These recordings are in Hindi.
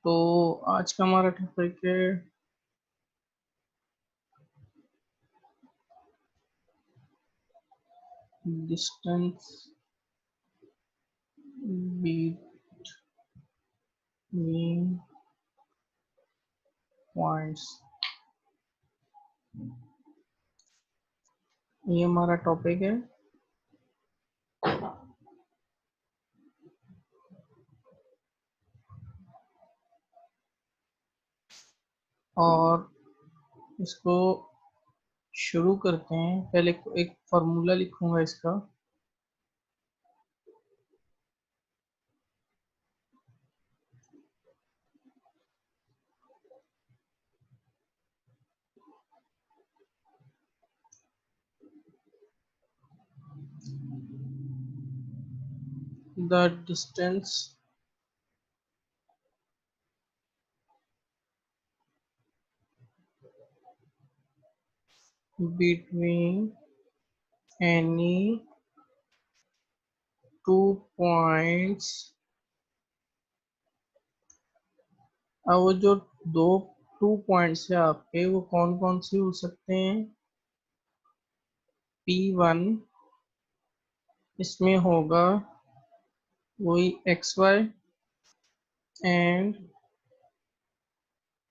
तो आज का हमारा टॉपिक है डिस्टेंस बिटवीन पॉइंट्स। ये हमारा टॉपिक है। और इसको शुरू करते हैं। पहले एक फार्मूला लिखूंगा इसका। The distance between any two points. अब वो जो दो टू पॉइंट्स है आपके, वो कौन कौन से हो सकते हैं? P1 इसमें होगा वही XY, एंड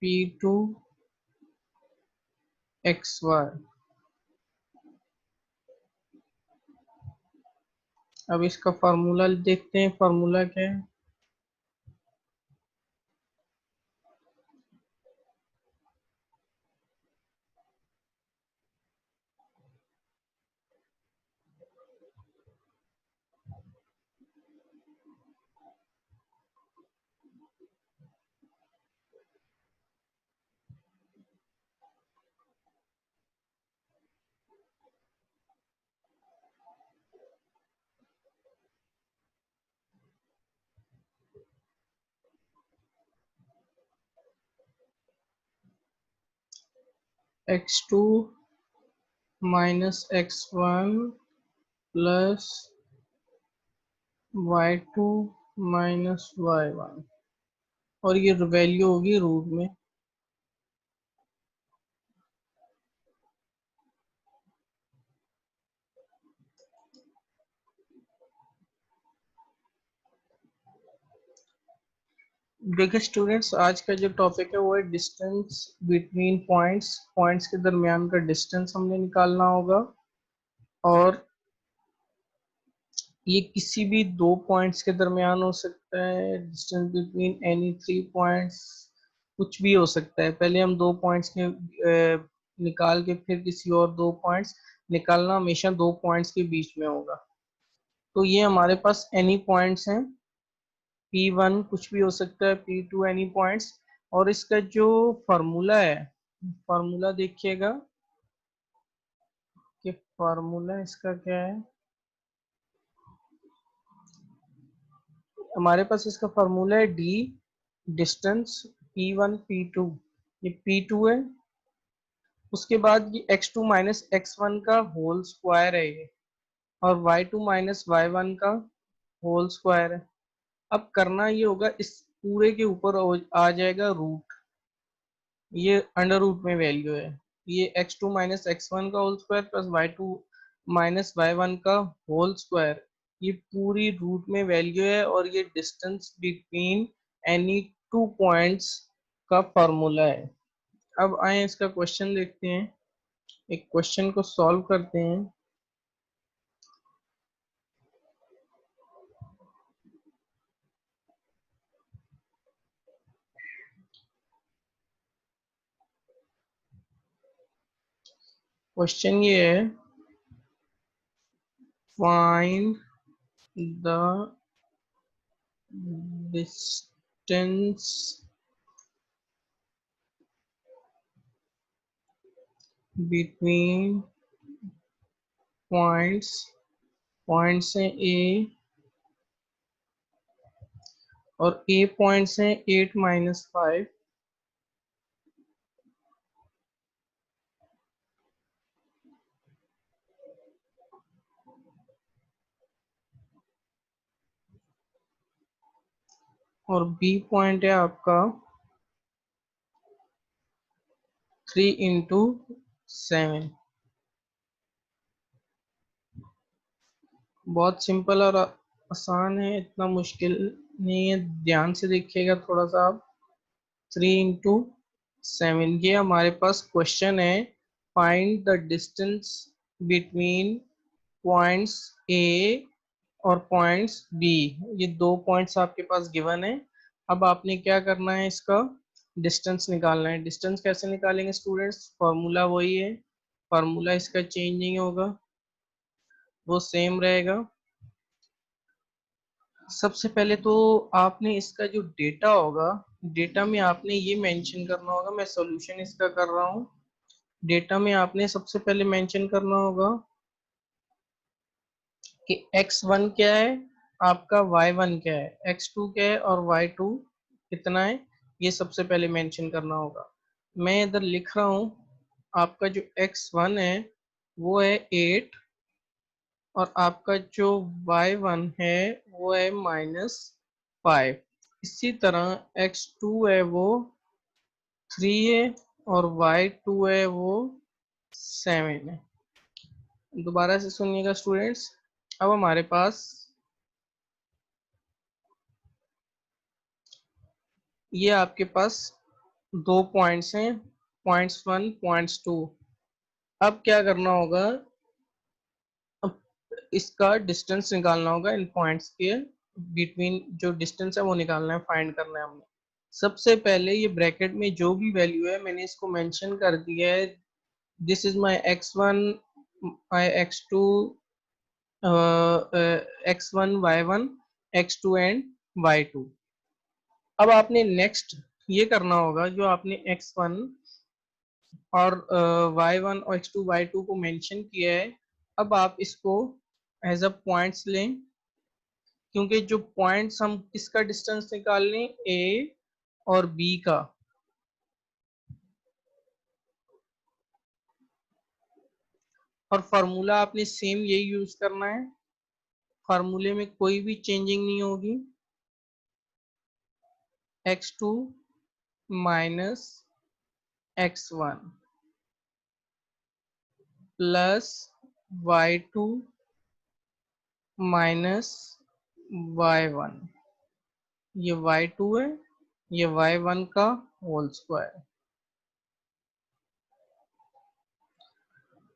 P2 XY। अब इसका फार्मूला देखते हैं। फार्मूला क्या है? x2 minus x1 plus y2 minus y1, और ये वैल्यू होगी रूट में। देखिए स्टूडेंट्स, आज का जो टॉपिक है वो है डिस्टेंस बिटवीन पॉइंट्स। पॉइंट्स के दरमियान का डिस्टेंस हमने निकालना होगा। और ये किसी भी दो पॉइंट्स के दरमियान हो सकता है। Distance between any three points, कुछ भी हो सकता है। पहले हम दो पॉइंट्स के निकाल के फिर किसी और दो पॉइंट्स निकालना, हमेशा दो पॉइंट्स के बीच में होगा। तो ये हमारे पास एनी पॉइंट्स हैं। P1 कुछ भी हो सकता है, P2 एनी पॉइंट्स। और इसका जो फार्मूला है, फार्मूला देखिएगा कि फार्मूला इसका क्या है। हमारे पास इसका फार्मूला है डी डिस्टेंस P1 P2। ये P2 है। उसके बाद ये x2 माइनस x1 का होल स्क्वायर है ये, और y2 माइनस y1 का होल स्क्वायर है। अब करना ये होगा, इस पूरे के ऊपर आ जाएगा रूट। ये अंडर रूट में वैल्यू है। ये x2 माइनस x1 का whole square plus y2 minus y1 का होल स्क्वायर, ये पूरी रूट में वैल्यू है। और ये distance between any two points का फॉर्मूला है। अब आए इसका क्वेश्चन देखते हैं। एक क्वेश्चन को सॉल्व करते हैं। क्वेश्चन ये है, find the distance between points. Points हैं ए, और ए पॉइंट्स हैं 8 - 5। और बी पॉइंट है आपका 3 × 7। बहुत सिंपल और आसान है, इतना मुश्किल नहीं है। ध्यान से देखिएगा थोड़ा सा आप। 3 × 7, ये हमारे पास क्वेश्चन है। Find the distance between points A और पॉइंट्स बी। ये दो पॉइंट्स आपके पास गिवन है। अब आपने क्या करना है, इसका डिस्टेंस निकालना है। डिस्टेंस कैसे निकालेंगे स्टूडेंट्स? फॉर्मूला वही है, फॉर्मूला इसका चेंज नहीं होगा, वो सेम रहेगा। सबसे पहले तो आपने इसका जो डेटा होगा, डेटा में आपने ये मेंशन करना होगा, मैं सॉल्यूशन इसका कर रहा हूँ। डेटा में आपने सबसे पहले मेंशन करना होगा कि x1 क्या है, आपका y1 क्या है, x2 क्या है और y2 कितना है, ये सबसे पहले मेंशन करना होगा। मैं इधर लिख रहा हूँ, आपका जो x1 है वो है 8 और आपका जो y1 है वो है -5। इसी तरह x2 है वो 3 है और y2 है वो 7 है। दोबारा से सुनिएगा स्टूडेंट्स। अब हमारे पास ये आपके पास दो पॉइंट्स हैं, पॉइंट्स 1 पॉइंट्स 2। अब क्या करना होगा, अब इसका डिस्टेंस निकालना होगा इन पॉइंट्स के बिटवीन। जो डिस्टेंस है वो निकालना है, फाइंड करना है हमने। सबसे पहले ये ब्रैकेट में जो भी वैल्यू है मैंने इसको मेंशन कर दिया है। This is my x1, my x2, x1 y1, x2 and y2। अब आपने नेक्स्ट ये करना होगा, जो आपने x1 और y1 और x2 y2 को मेंशन किया है। अब आप इसको एज अ पॉइंट्स लें, क्योंकि जो पॉइंट्स हम किसका डिस्टेंस निकाल लें, ए और बी का। और फार्मूला आपने सेम यही यूज करना है, फार्मूले में कोई भी चेंजिंग नहीं होगी। x2 minus x1 plus y2 minus y1। ये y2 है, ये y1 का होल स्क्वायर।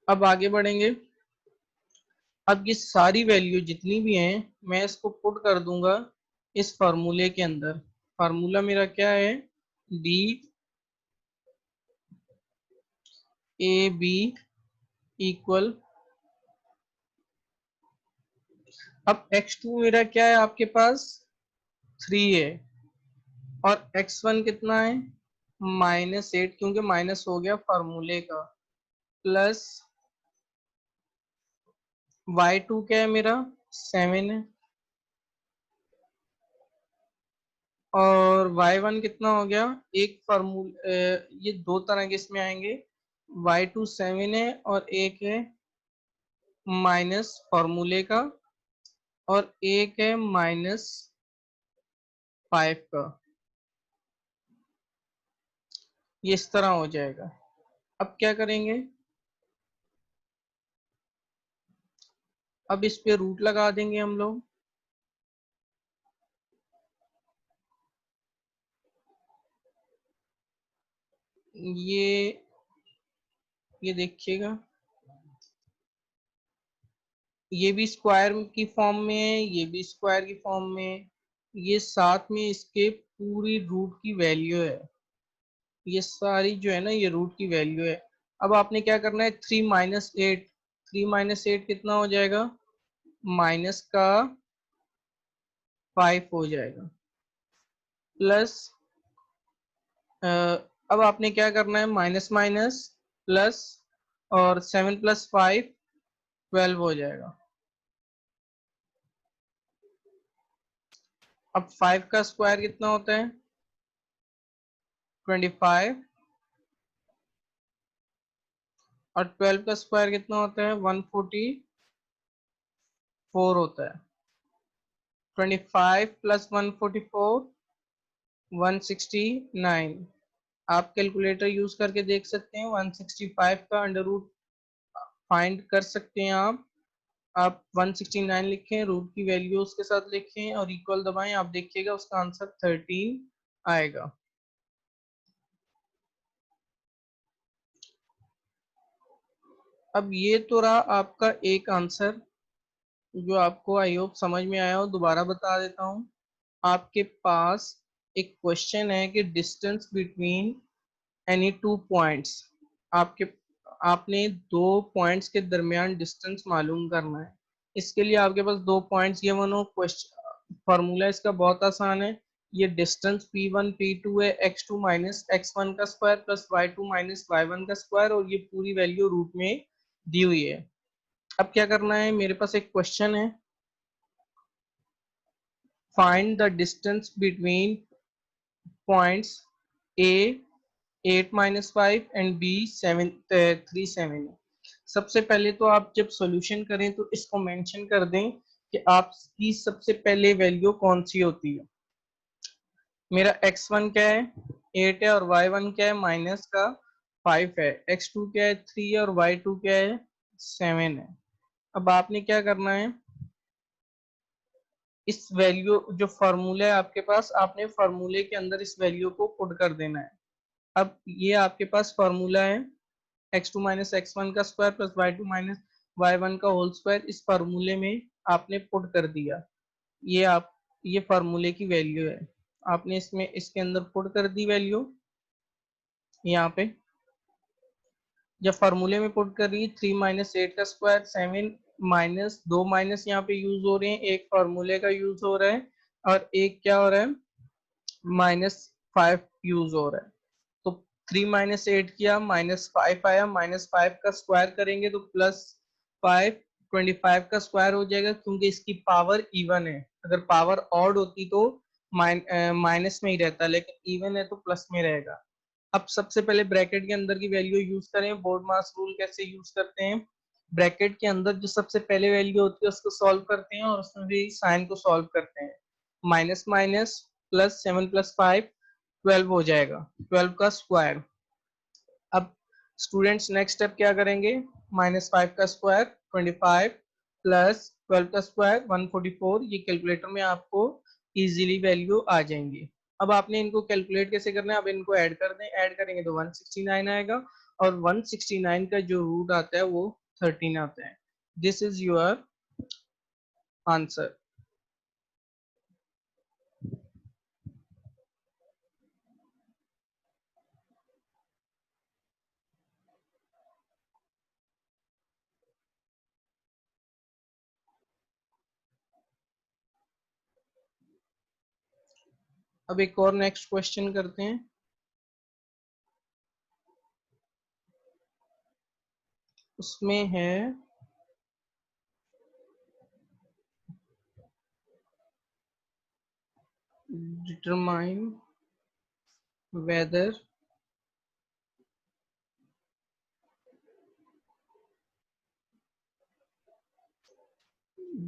अब आगे बढ़ेंगे। अब ये सारी वैल्यू जितनी भी हैं मैं इसको पुट कर दूंगा इस फार्मूले के अंदर। फार्मूला मेरा क्या है, डी ए बी इक्वल। अब x2 मेरा क्या है आपके पास, 3 है और x1 कितना है, -8, क्योंकि माइनस हो गया फार्मूले का, प्लस y2 क्या है मेरा, 7 है और y1 कितना हो गया, एक फार्मूल ये दो तरह के इसमें आएंगे, y2 7 है और एक है माइनस फार्मूले का और एक है -5 का। ये इस तरह हो जाएगा। अब क्या करेंगे, अब इस पे रूट लगा देंगे हम लोग। ये ये देखिएगा, ये भी स्क्वायर की फॉर्म में है, ये भी स्क्वायर की फॉर्म में है। ये साथ में इसके पूरी रूट की वैल्यू है, ये सारी जो है ना ये रूट की वैल्यू है। अब आपने क्या करना है, 3 - 8, 3 - 8 कितना हो जाएगा, माइनस का 5 हो जाएगा, प्लस अब आपने क्या करना है, माइनस माइनस प्लस, और 7 + 5 12 हो जाएगा। अब 5 का स्क्वायर कितना होता है, 25, और 12 का स्क्वायर कितना होता है, 144 होता है। 25 + 144 169। आप कैलकुलेटर यूज करके देख सकते हैं, 165 का अंडर रूट फाइंड कर सकते हैं आप 169 लिखें, रूट की वैल्यू उसके साथ लिखें और इक्वल दबाएं, आप देखिएगा उसका आंसर 13 आएगा। अब ये तो रहा आपका एक आंसर जो आपको आई होप समझ में आया हो। दोबारा बता देता हूँ, आपके पास एक क्वेश्चन है कि distance between any two points, आपके आपने दो पॉइंट्स के दरमियान डिस्टेंस मालूम करना है। इसके लिए आपके पास दो पॉइंट्स गिवन हो, क्वेश्चन फॉर्मूला इसका बहुत आसान है। ये डिस्टेंस P1 P2 है, x2 माइनस x1 का square plus y2 minus y1 का स्क्वायर, और ये पूरी वैल्यू रूट में दी हुई है। अब क्या करना है, मेरे पास एक क्वेश्चन है, find the distance between points A 8-5 and B 3-7। सबसे पहले तो आप जब सॉल्यूशन करें तो इसको मेंशन कर दें कि आपकी सबसे पहले वैल्यू कौन सी होती है। मेरा x1 क्या है, 8 है, और y1 क्या है, माइनस का 5 है, x2 क्या है, 3 है, और y2 क्या है, 7 है। अब आपने क्या करना है, इस वैल्यू जो फार्मूला है आपके पास, आपने फार्मूले के अंदर इस वैल्यू को पुट कर देना है। अब ये आपके पास फार्मूला है, x2 माइनस x1 का square plus y2 minus y1 का होल स्क्वायर, इस फार्मूले में आपने पुट कर दिया। ये फार्मूले की वैल्यू है, आपने इसमें इसके अंदर पुट कर दी वैल्यू यहाँ पे। जब फार्मूले में पुट कर रही, 3 माइनस 8 का स्क्वायर 7, माइनस दो माइनस यहाँ पे यूज हो रहे हैं, एक फार्मूले का यूज हो रहा है और एक क्या हो रहा है, -5 यूज हो रहा है। तो 3 माइनस 8 किया, -5 आया, -5 का स्क्वायर करेंगे तो +5, 25 का स्क्वायर हो जाएगा, क्योंकि इसकी पावर इवन है। अगर पावर ऑड होती तो माइनस में ही रहता, लेकिन इवन है तो प्लस में रहेगा। अब सबसे पहले ब्रैकेट के अंदर की वैल्यू यूज करें। बोर्ड मास रूल कैसे यूज करते हैं, ब्रैकेट के अंदर जो सबसे पहले वैल्यू होती है उसको सॉल्व करते हैं और उसमें भी साइन को सॉल्व करते हैं। माइनस माइनस प्लस 7 + 5 12 हो जाएगा, 12 का स्क्वायर। अब स्टूडेंट्स नेक्स्ट स्टेप क्या करेंगे, -5 का स्क्वायर 25 प्लस 12 का स्क्वायर 144, ये कैलकुलेटर में आपको इजीली वैल्यू आ जाएंगी। अब आपने इनको कैलकुलेट कैसे करना है, अब इनको ऐड कर दें, ऐड करेंगे तो 169 आएगा, और 169 का जो रूट आता है वो 13 आता है। This is your answer. अब एक और नेक्स्ट क्वेश्चन करते हैं, उसमें है डिटरमाइन वेदर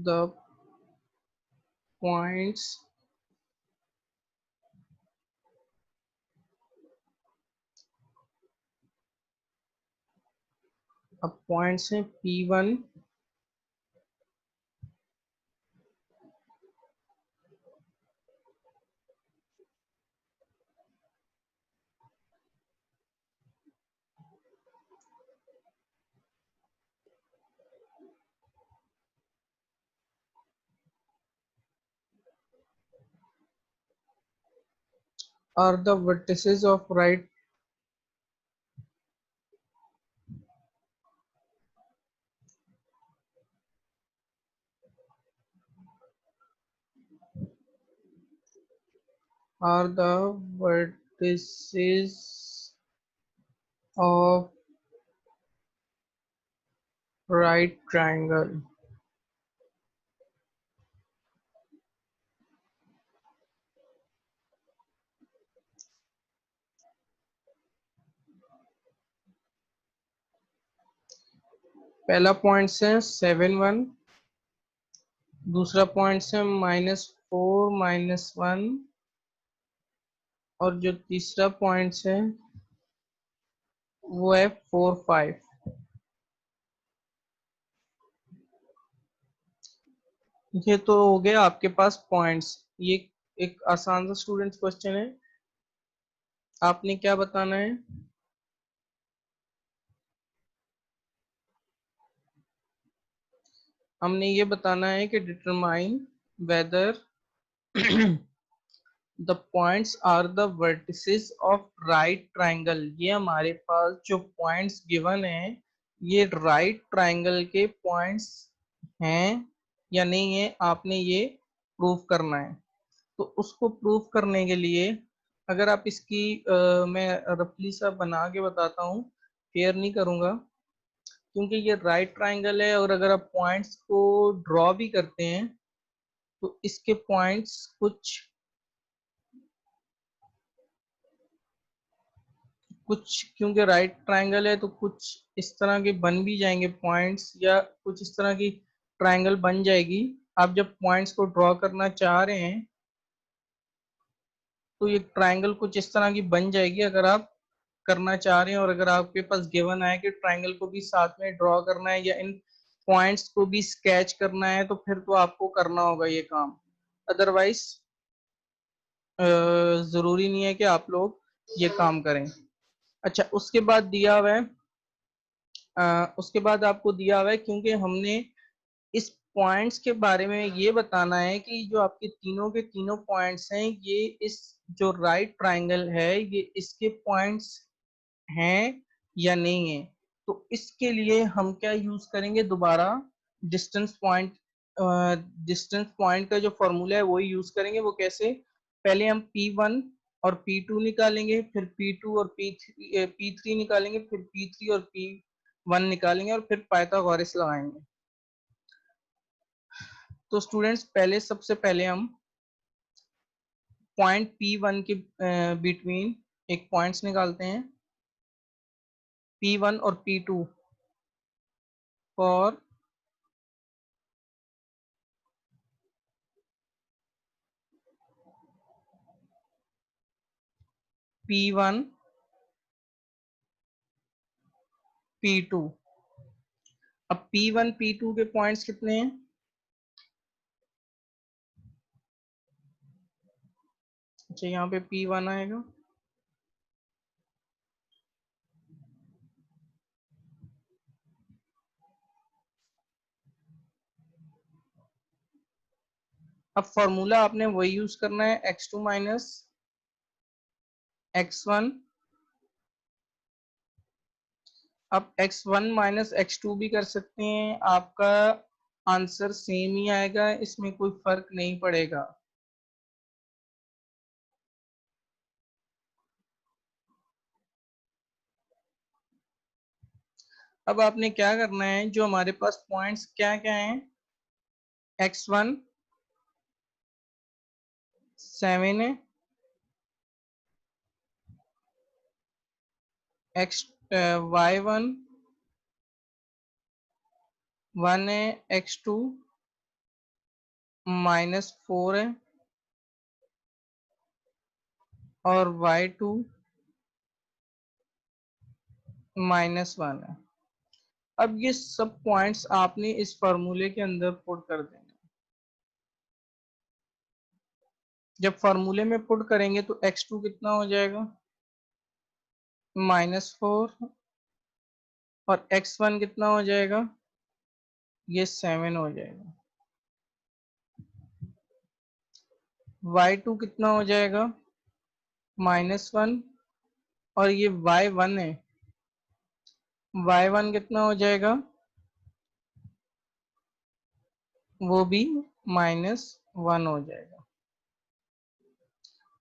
द पॉइंट्स अब पॉइंट्स हैं P1 are the vertices of right are the vertices of right triangle। पहला पॉइंट है 7 1, दूसरा पॉइंट है -4 -1, और जो तीसरा पॉइंट्स है वो है 4, 5। ये तो हो गया आपके पास पॉइंट्स। ये एक आसान सा स्टूडेंट्स क्वेश्चन है। आपने क्या बताना है? हमने ये बताना है कि determine whether the points are the vertices of right triangle. ये हमारे पास जो पॉइंट्स गिवन है ये राइट ट्राइंगल के पॉइंट्स हैं या नहीं है, आपने ये प्रूव करना है। तो उसको प्रूव करने के लिए अगर आप इसकी मैं रफली सा बना के बताता हूँ, फेयर नहीं करूँगा क्योंकि ये राइट ट्राइंगल है। और अगर आप पॉइंट्स को ड्रॉ भी करते हैं तो इसके पॉइंट्स कुछ कुछ क्योंकि राइट ट्रायंगल है तो कुछ इस तरह के बन भी जाएंगे पॉइंट्स, या कुछ इस तरह की ट्रायंगल बन जाएगी। आप जब पॉइंट्स को ड्रॉ करना चाह रहे हैं तो ये ट्रायंगल कुछ इस तरह की बन जाएगी अगर आप करना चाह रहे हैं। और अगर आपके पास गिवन है कि ट्रायंगल को भी साथ में ड्रॉ करना है या इन पॉइंट्स को भी स्केच करना है तो फिर तो आपको करना होगा ये काम। अदरवाइज जरूरी नहीं है कि आप लोग ये काम करें। अच्छा, उसके बाद दिया हुआ है उसके बाद आपको दिया हुआ है क्योंकि हमने इस पॉइंट्स के बारे में ये बताना है कि जो आपके तीनों के तीनों पॉइंट्स हैं ये इस जो राइट ट्रायंगल है ये इसके पॉइंट्स हैं या नहीं है। तो इसके लिए हम क्या यूज करेंगे दोबारा? Distance point. डिस्टेंस पॉइंट का जो फॉर्मूला है वही यूज करेंगे। वो कैसे? पहले हम P1 और P2 निकालेंगे, फिर P2 और P3 निकालेंगे, फिर P3 और P1 निकालेंगे और फिर पाइथागोरस लगाएंगे। तो स्टूडेंट्स पहले सबसे पहले हम पॉइंट P1 के बिटवीन एक पॉइंट्स निकालते हैं, P1 और P2 फॉर P1 P2। अब P1 P2 के पॉइंट्स कितने हैं? अच्छा, यहाँ पे P1 आएगा, अब फॉर्मूला आपने वही यूज करना है, x2 माइनस x1। अब x1 माइनस x2 भी कर सकते हैं, आपका आंसर सेम ही आएगा, इसमें कोई फर्क नहीं पड़ेगा। अब आपने क्या करना है, जो हमारे पास पॉइंट्स क्या क्या हैं, x1 7 है, y1 1 है, x2 -4 है और y2 -1 है। अब ये सब पॉइंट्स आपने इस फॉर्मूले के अंदर पुट कर देंगे। जब फॉर्मूले में पुट करेंगे तो x2 कितना हो जाएगा, -4, और x1 कितना हो जाएगा, ये 7 हो जाएगा। y2 कितना हो जाएगा, -1, और ये y1 है, y1 कितना हो जाएगा, वो भी -1 हो जाएगा।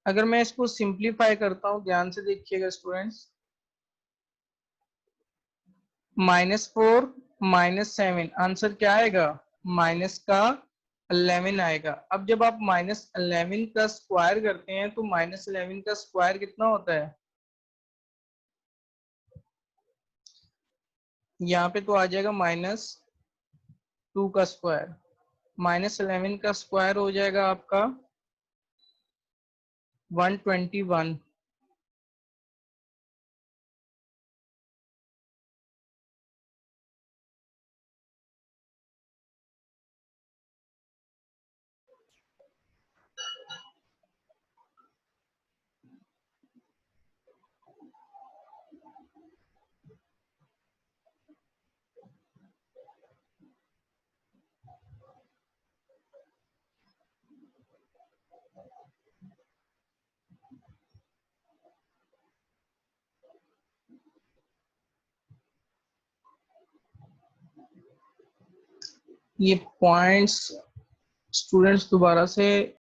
अगर मैं इसको सिंप्लीफाई करता हूँ, ध्यान से देखिएगा स्टूडेंट्स, -4 -7 आंसर क्या आएगा, माइनस का 11 आएगा। अब जब आप -11 का स्क्वायर करते हैं तो -11 का स्क्वायर कितना होता है, यहाँ पे तो आ जाएगा -2 का स्क्वायर। -11 का स्क्वायर हो जाएगा आपका 121। ये पॉइंट्स स्टूडेंट्स दोबारा से